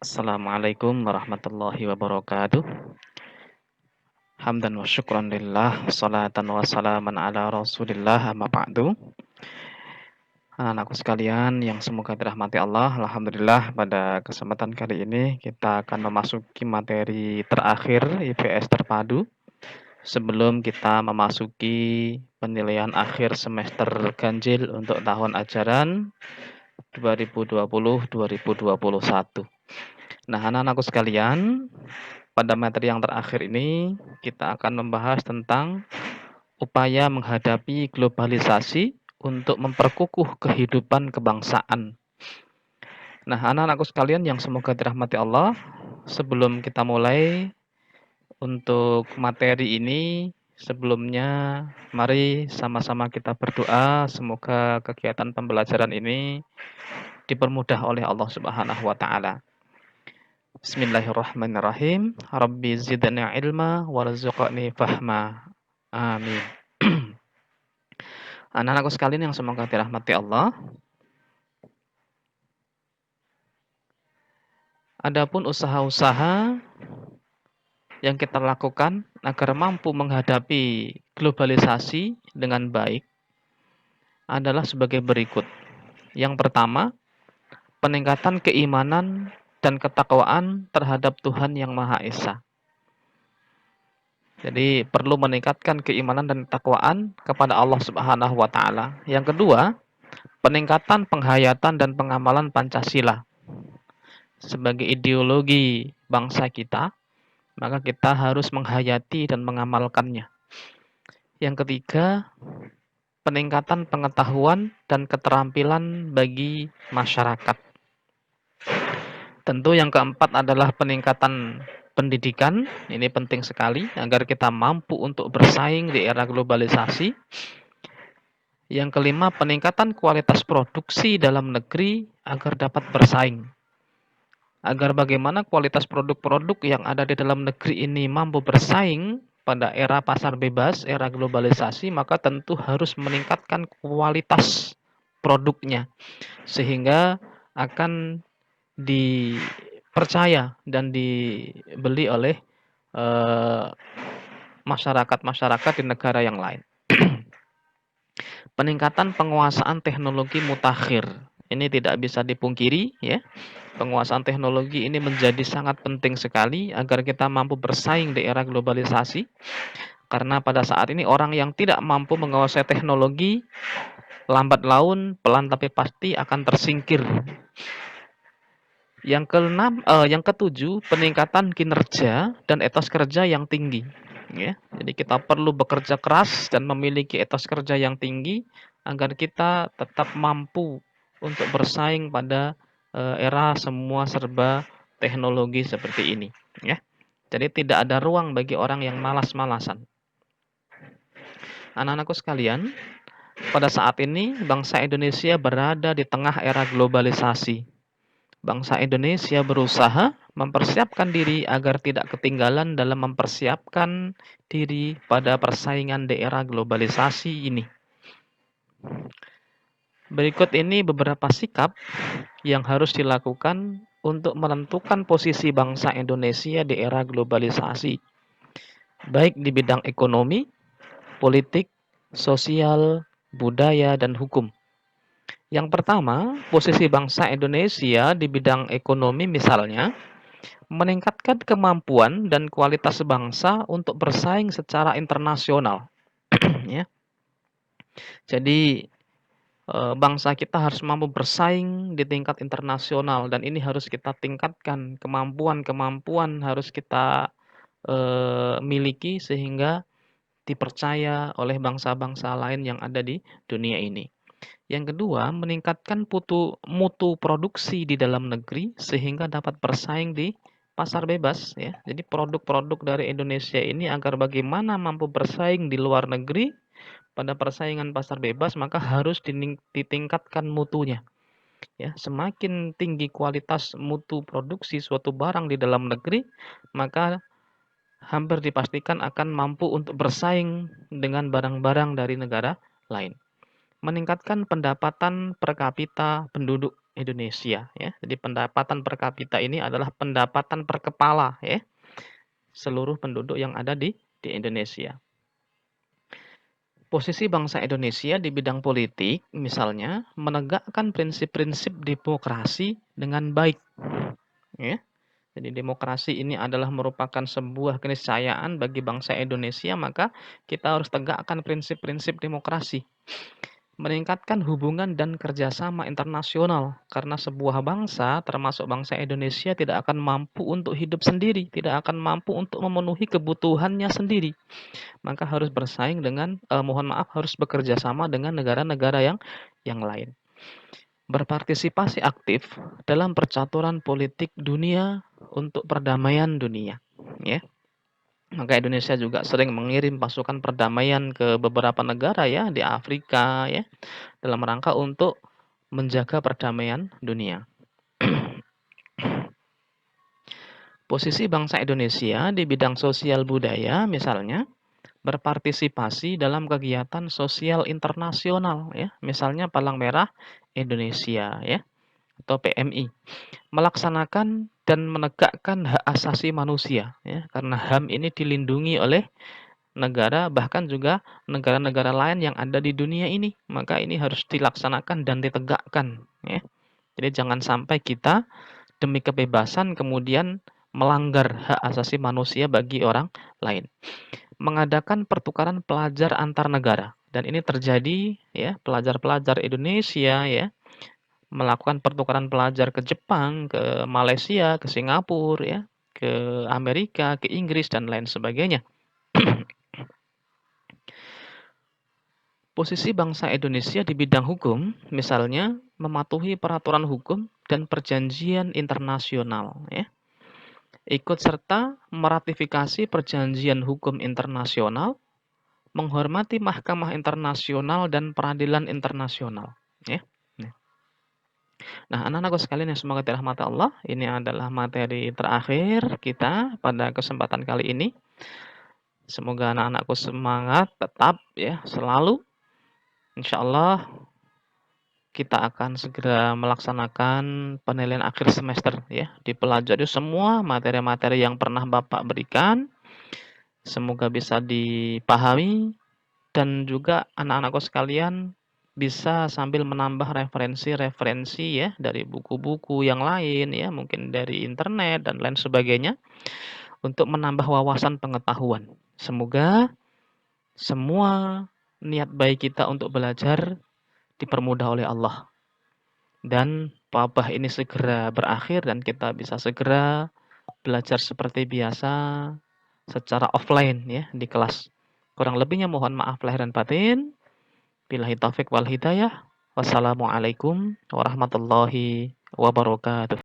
Assalamualaikum warahmatullahi wabarakatuh. Hamdan wa syukran lillah, salatan wa salaman ala rasulillah, amma ba'du. Anak-anakku sekalian yang semoga dirahmati Allah, Alhamdulillah pada kesempatan kali ini kita akan memasuki materi terakhir IPS terpadu sebelum kita memasuki penilaian akhir semester ganjil untuk tahun ajaran 2020-2021. Nah, anak-anakku sekalian, pada materi yang terakhir ini kita akan membahas tentang upaya menghadapi globalisasi untuk memperkukuh kehidupan kebangsaan. Nah, anak-anakku sekalian yang semoga dirahmati Allah, sebelum kita mulai untuk materi ini, sebelumnya mari sama-sama kita berdoa semoga kegiatan pembelajaran ini dipermudah oleh Allah Subhanahu wa taala. Bismillahirrahmanirrahim. Rabbi zidni ilma warzuqni fahma. Amin. Anak-anakku sekalian yang semoga dirahmati Allah. Adapun usaha-usaha yang kita lakukan agar mampu menghadapi globalisasi dengan baik adalah sebagai berikut. Yang pertama, peningkatan keimanan dan ketakwaan terhadap Tuhan Yang Maha Esa. Jadi perlu meningkatkan keimanan dan ketakwaan kepada Allah Subhanahu wa taala. Yang kedua, peningkatan penghayatan dan pengamalan Pancasila sebagai ideologi bangsa kita, maka kita harus menghayati dan mengamalkannya. Yang ketiga, peningkatan pengetahuan dan keterampilan bagi masyarakat. Tentu yang keempat adalah peningkatan pendidikan. Ini penting sekali agar kita mampu untuk bersaing di era globalisasi. Yang kelima, peningkatan kualitas produksi dalam negeri agar dapat bersaing. Agar bagaimana kualitas produk-produk yang ada di dalam negeri ini mampu bersaing pada era pasar bebas, era globalisasi, maka tentu harus meningkatkan kualitas produknya sehingga akan dipercaya dan dibeli oleh masyarakat-masyarakat di negara yang lain. Peningkatan penguasaan teknologi mutakhir. Ini tidak bisa dipungkiri ya. Penguasaan teknologi ini menjadi sangat penting sekali agar kita mampu bersaing di era globalisasi. Karena pada saat ini orang yang tidak mampu menguasai teknologi lambat laun, pelan tapi pasti akan tersingkir. Yang ketujuh, peningkatan kinerja dan etos kerja yang tinggi. Ya, jadi kita perlu bekerja keras dan memiliki etos kerja yang tinggi agar kita tetap mampu untuk bersaing pada era semua serba teknologi seperti ini. Ya, jadi tidak ada ruang bagi orang yang malas-malasan. Anak-anakku sekalian, pada saat ini bangsa Indonesia berada di tengah era globalisasi. Bangsa Indonesia berusaha mempersiapkan diri agar tidak ketinggalan dalam mempersiapkan diri pada persaingan di era globalisasi ini. Berikut ini beberapa sikap yang harus dilakukan untuk menentukan posisi bangsa Indonesia di era globalisasi, baik di bidang ekonomi, politik, sosial, budaya, dan hukum. Yang pertama, posisi bangsa Indonesia di bidang ekonomi misalnya, meningkatkan kemampuan dan kualitas bangsa untuk bersaing secara internasional. Ya. Jadi bangsa kita harus mampu bersaing di tingkat internasional dan ini harus kita tingkatkan, kemampuan-kemampuan harus kita miliki sehingga dipercaya oleh bangsa-bangsa lain yang ada di dunia ini. Yang kedua, meningkatkan mutu produksi di dalam negeri sehingga dapat bersaing di pasar bebas ya. Jadi produk-produk dari Indonesia ini agar bagaimana mampu bersaing di luar negeri pada persaingan pasar bebas maka harus ditingkatkan mutunya. Ya, semakin tinggi kualitas mutu produksi suatu barang di dalam negeri, maka hampir dipastikan akan mampu untuk bersaing dengan barang-barang dari negara lain. Meningkatkan pendapatan per kapita penduduk Indonesia ya. Jadi pendapatan per kapita ini adalah pendapatan per kepala ya, seluruh penduduk yang ada di Indonesia. Posisi bangsa Indonesia di bidang politik misalnya menegakkan prinsip-prinsip demokrasi dengan baik ya. Jadi demokrasi ini adalah merupakan sebuah keniscayaan bagi bangsa Indonesia, maka kita harus tegakkan prinsip-prinsip demokrasi. Meningkatkan hubungan dan kerjasama internasional, karena sebuah bangsa, termasuk bangsa Indonesia, tidak akan mampu untuk hidup sendiri, tidak akan mampu untuk memenuhi kebutuhannya sendiri. Maka harus bersaing dengan, harus bekerja sama dengan negara-negara yang lain. Berpartisipasi aktif dalam percaturan politik dunia untuk perdamaian dunia, ya. Maka Indonesia juga sering mengirim pasukan perdamaian ke beberapa negara ya di Afrika ya, dalam rangka untuk menjaga perdamaian dunia. Posisi bangsa Indonesia di bidang sosial budaya misalnya berpartisipasi dalam kegiatan sosial internasional ya, misalnya Palang Merah Indonesia ya atau PMI. Melaksanakan dan menegakkan hak asasi manusia ya, karena HAM ini dilindungi oleh negara bahkan juga negara-negara lain yang ada di dunia ini, maka ini harus dilaksanakan dan ditegakkan ya. Jadi jangan sampai kita demi kebebasan kemudian melanggar hak asasi manusia bagi orang lain. Mengadakan pertukaran pelajar antar negara dan ini terjadi ya, pelajar-pelajar Indonesia ya melakukan pertukaran pelajar ke Jepang, ke Malaysia, ke Singapura ya, ke Amerika, ke Inggris dan lain sebagainya. Posisi bangsa Indonesia di bidang hukum, misalnya mematuhi peraturan hukum dan perjanjian internasional ya. Ikut serta meratifikasi perjanjian hukum internasional, menghormati mahkamah internasional dan peradilan internasional ya. Nah, anak-anakku sekalian yang semoga dirahmati Allah, ini adalah materi terakhir kita pada kesempatan kali ini. Semoga anak-anakku semangat tetap ya selalu. Insya Allah kita akan segera melaksanakan penilaian akhir semester ya. Dipelajari semua materi-materi yang pernah Bapak berikan. Semoga bisa dipahami dan juga anak-anakku sekalian bisa sambil menambah referensi-referensi ya dari buku-buku yang lain ya, mungkin dari internet dan lain sebagainya untuk menambah wawasan pengetahuan. Semoga semua niat baik kita untuk belajar dipermudah oleh Allah dan wabah ini segera berakhir dan kita bisa segera belajar seperti biasa secara offline ya di kelas. Kurang lebihnya mohon maaf lahir dan batin. Billahi taufik wal hidayah. Wassalamualaikum warahmatullahi wabarakatuh.